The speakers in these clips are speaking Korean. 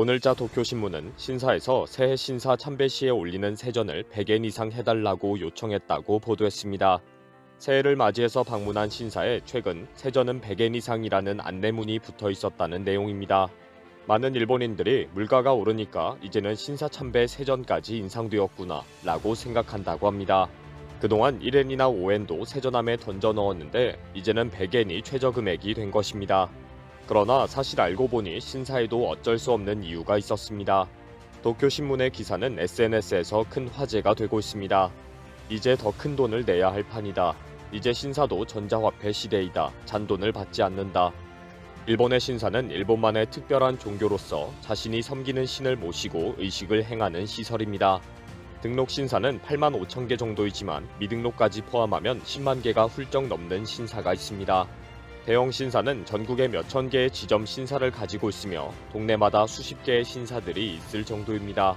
오늘자 도쿄신문은 신사에서 새해 신사 참배 시에 올리는 세전을 100엔 이상 해달라고 요청했다고 보도했습니다. 새해를 맞이해서 방문한 신사에 최근 세전은 100엔 이상이라는 안내문이 붙어 있었다는 내용입니다. 많은 일본인들이 물가가 오르니까 이제는 신사 참배 세전까지 인상되었구나 라고 생각한다고 합니다. 그동안 1엔이나 5엔도 세전함에 던져 넣었는데 이제는 100엔이 최저 금액이 된 것입니다. 그러나 사실 알고 보니 신사에도 어쩔 수 없는 이유가 있었습니다. 도쿄신문의 기사는 SNS에서 큰 화제가 되고 있습니다. 이제 더 큰 돈을 내야 할 판이다. 이제 신사도 전자화폐 시대이다. 잔돈을 받지 않는다. 일본의 신사는 일본만의 특별한 종교로서 자신이 섬기는 신을 모시고 의식을 행하는 시설입니다. 등록 신사는 8만 5천 개 정도이지만 미등록까지 포함하면 10만 개가 훌쩍 넘는 신사가 있습니다. 대형 신사는 전국에 몇천 개의 지점 신사를 가지고 있으며 동네마다 수십 개의 신사들이 있을 정도입니다.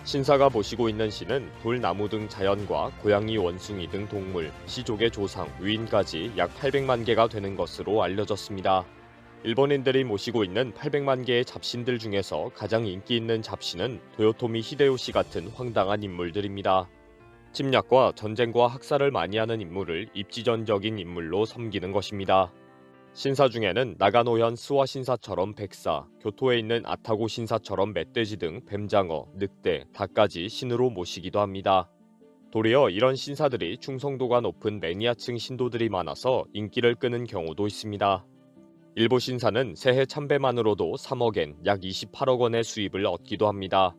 신사가 모시고 있는 신은 돌, 나무 등 자연과 고양이, 원숭이 등 동물, 시족의 조상, 위인까지 약 800만 개가 되는 것으로 알려졌습니다. 일본인들이 모시고 있는 800만 개의 잡신들 중에서 가장 인기 있는 잡신은 도요토미 히데요시 같은 황당한 인물들입니다. 침략과 전쟁과 학살을 많이 하는 인물을 입지전적인 인물로 섬기는 것입니다. 신사 중에는 나가노현 스와 신사처럼 백사, 교토에 있는 아타고 신사처럼 멧돼지 등 뱀장어, 늑대, 닭까지 신으로 모시기도 합니다. 도리어 이런 신사들이 충성도가 높은 매니아층 신도들이 많아서 인기를 끄는 경우도 있습니다. 일부 신사는 새해 참배만으로도 3억엔, 약 28억 원의 수입을 얻기도 합니다.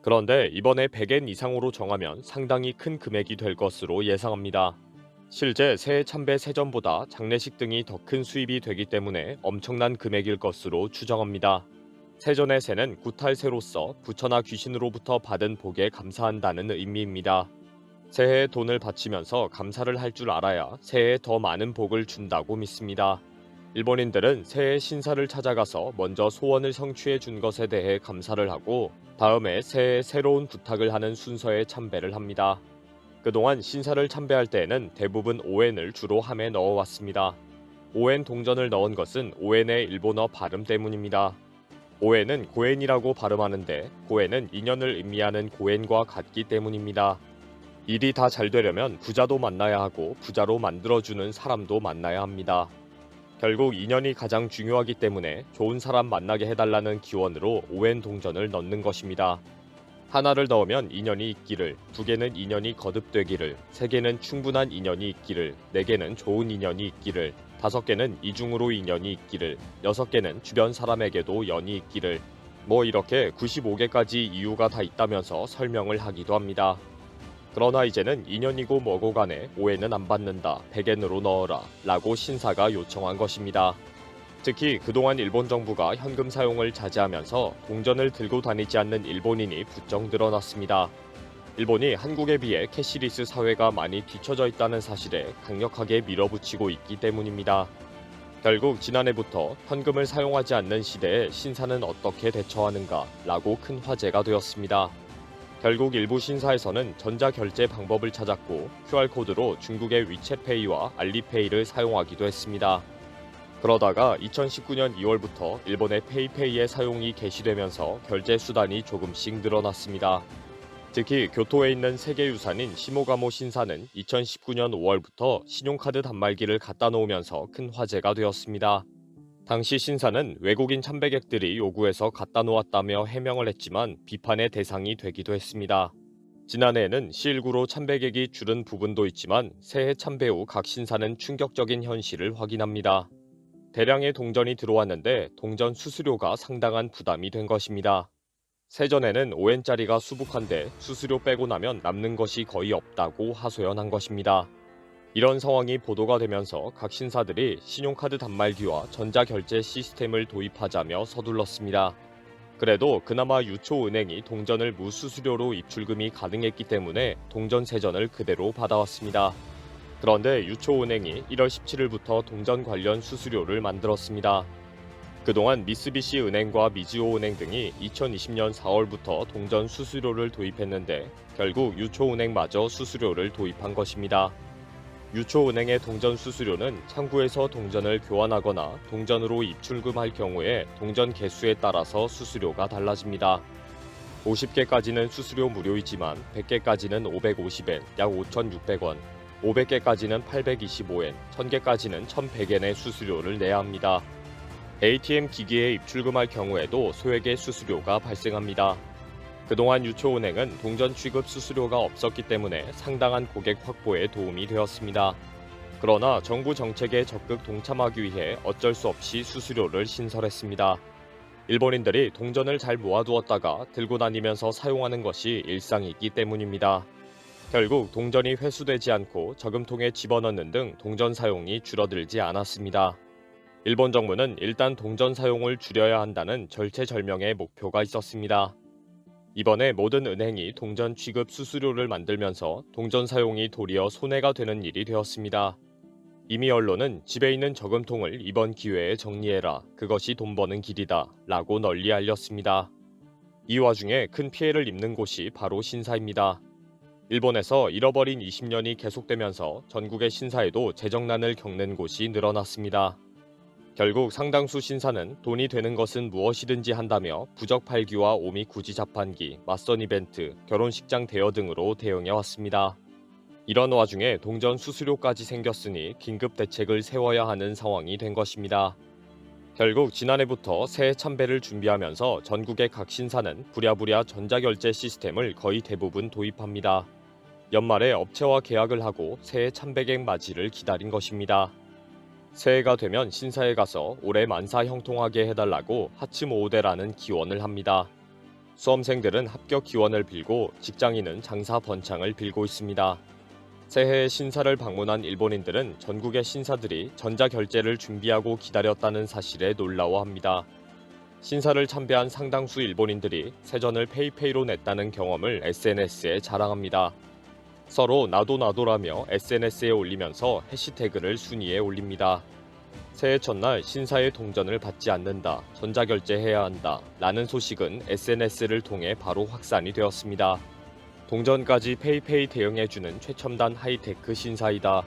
그런데 이번에 100엔 이상으로 정하면 상당히 큰 금액이 될 것으로 예상합니다. 실제 새해 참배 세전보다 장례식 등이 더 큰 수입이 되기 때문에 엄청난 금액일 것으로 추정합니다. 세전의 세는 구탈세로서 부처나 귀신으로부터 받은 복에 감사한다는 의미입니다. 새해에 돈을 바치면서 감사를 할 줄 알아야 새해에 더 많은 복을 준다고 믿습니다. 일본인들은 새해 신사를 찾아가서 먼저 소원을 성취해 준 것에 대해 감사를 하고 다음에 새해에 새로운 부탁을 하는 순서의 참배를 합니다. 그동안 신사를 참배할 때에는 대부분 오엔을 주로 함에 넣어왔습니다. 오엔 동전을 넣은 것은 오엔의 일본어 발음 때문입니다. 오엔은 고엔이라고 발음하는데 고엔은 인연을 의미하는 고엔과 같기 때문입니다. 일이 다 잘 되려면 부자도 만나야 하고 부자로 만들어주는 사람도 만나야 합니다. 결국 인연이 가장 중요하기 때문에 좋은 사람 만나게 해달라는 기원으로 오엔 동전을 넣는 것입니다. 하나를 넣으면 인연이 있기를, 두 개는 인연이 거듭되기를, 세 개는 충분한 인연이 있기를, 네 개는 좋은 인연이 있기를, 다섯 개는 이중으로 인연이 있기를, 여섯 개는 주변 사람에게도 연이 있기를, 뭐 이렇게 95개까지 이유가 다 있다면서 설명을 하기도 합니다. 그러나 이제는 인연이고 뭐고 간에 오해는 안 받는다, 100엔으로 넣어라 라고 신사가 요청한 것입니다. 특히 그동안 일본 정부가 현금 사용을 자제하면서 동전을 들고 다니지 않는 일본인이 부쩍 늘어났습니다. 일본이 한국에 비해 캐시리스 사회가 많이 뒤처져 있다는 사실에 강력하게 밀어붙이고 있기 때문입니다. 결국 지난해부터 현금을 사용하지 않는 시대에 신사는 어떻게 대처하는가 라고 큰 화제가 되었습니다. 결국 일부 신사에서는 전자결제 방법을 찾았고 QR코드로 중국의 위챗페이와 알리페이를 사용하기도 했습니다. 그러다가 2019년 2월부터 일본의 페이페이의 사용이 개시되면서 결제 수단이 조금씩 늘어났습니다. 특히 교토에 있는 세계유산인 시모가모 신사는 2019년 5월부터 신용카드 단말기를 갖다 놓으면서 큰 화제가 되었습니다. 당시 신사는 외국인 참배객들이 요구해서 갖다 놓았다며 해명을 했지만 비판의 대상이 되기도 했습니다. 지난해에는 C19로 참배객이 줄은 부분도 있지만 새해 참배 후 각 신사는 충격적인 현실을 확인합니다. 대량의 동전이 들어왔는데 동전 수수료가 상당한 부담이 된 것입니다. 세전에는 5엔짜리가 수북한데 수수료 빼고 나면 남는 것이 거의 없다고 하소연한 것입니다. 이런 상황이 보도가 되면서 각 신사들이 신용카드 단말기와 전자결제 시스템을 도입하자며 서둘렀습니다. 그래도 그나마 유초은행이 동전을 무수수료로 입출금이 가능했기 때문에 동전 세전을 그대로 받아왔습니다. 그런데 유초은행이 1월 17일부터 동전 관련 수수료를 만들었습니다. 그동안 미쓰비시 은행과 미즈호은행 등이 2020년 4월부터 동전 수수료를 도입했는데 결국 유초은행마저 수수료를 도입한 것입니다. 유초은행의 동전 수수료는 창구에서 동전을 교환하거나 동전으로 입출금할 경우에 동전 개수에 따라서 수수료가 달라집니다. 50개까지는 수수료 무료이지만 100개까지는 550엔, 약 5,600원, 500개까지는 825엔, 1000개까지는 1,100엔의 수수료를 내야 합니다. ATM 기기에 입출금할 경우에도 소액의 수수료가 발생합니다. 그동안 유초은행은 동전 취급 수수료가 없었기 때문에 상당한 고객 확보에 도움이 되었습니다. 그러나 정부 정책에 적극 동참하기 위해 어쩔 수 없이 수수료를 신설했습니다. 일본인들이 동전을 잘 모아두었다가 들고 다니면서 사용하는 것이 일상이기 때문입니다. 결국 동전이 회수되지 않고 저금통에 집어넣는 등 동전 사용이 줄어들지 않았습니다. 일본 정부는 일단 동전 사용을 줄여야 한다는 절체절명의 목표가 있었습니다. 이번에 모든 은행이 동전 취급 수수료를 만들면서 동전 사용이 도리어 손해가 되는 일이 되었습니다. 이미 언론은 집에 있는 저금통을 이번 기회에 정리해라. 그것이 돈 버는 길이다. 라고 널리 알렸습니다. 이 와중에 큰 피해를 입는 곳이 바로 신사입니다. 일본에서 잃어버린 20년이 계속되면서 전국의 신사에도 재정난을 겪는 곳이 늘어났습니다. 결국 상당수 신사는 돈이 되는 것은 무엇이든지 한다며 부적 팔기와 오미쿠지 자판기, 맞선 이벤트, 결혼식장 대여 등으로 대응해 왔습니다. 이런 와중에 동전 수수료까지 생겼으니 긴급 대책을 세워야 하는 상황이 된 것입니다. 결국 지난해부터 새해 참배를 준비하면서 전국의 각 신사는 부랴부랴 전자결제 시스템을 거의 대부분 도입합니다. 연말에 업체와 계약을 하고 새해 참배객 맞이를 기다린 것입니다. 새해가 되면 신사에 가서 올해 만사 형통하게 해달라고 하츠모오데라는 기원을 합니다. 수험생들은 합격 기원을 빌고 직장인은 장사 번창을 빌고 있습니다. 새해에 신사를 방문한 일본인들은 전국의 신사들이 전자결제를 준비하고 기다렸다는 사실에 놀라워합니다. 신사를 참배한 상당수 일본인들이 세전을 페이페이로 냈다는 경험을 SNS에 자랑합니다. 서로 나도라며 SNS에 올리면서 해시태그를 순위에 올립니다. 새해 첫날 신사의 동전을 받지 않는다, 전자결제해야 한다 라는 소식은 SNS를 통해 바로 확산이 되었습니다. 동전까지 페이페이 대응해주는 최첨단 하이테크 신사이다.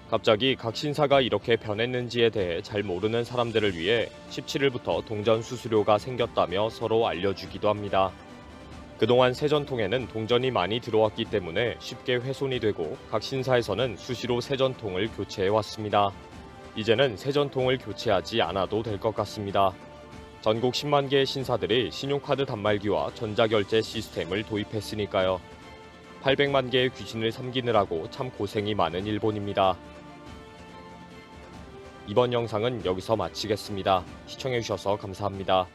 갑자기 각 신사가 이렇게 변했는지에 대해 잘 모르는 사람들을 위해 17일부터 동전 수수료가 생겼다며 서로 알려주기도 합니다. 그동안 세전통에는 동전이 많이 들어왔기 때문에 쉽게 훼손이 되고 각 신사에서는 수시로 세전통을 교체해왔습니다. 이제는 세전통을 교체하지 않아도 될 것 같습니다. 전국 10만 개의 신사들이 신용카드 단말기와 전자결제 시스템을 도입했으니까요. 800만 개의 귀신을 섬기느라고 참 고생이 많은 일본입니다. 이번 영상은 여기서 마치겠습니다. 시청해주셔서 감사합니다.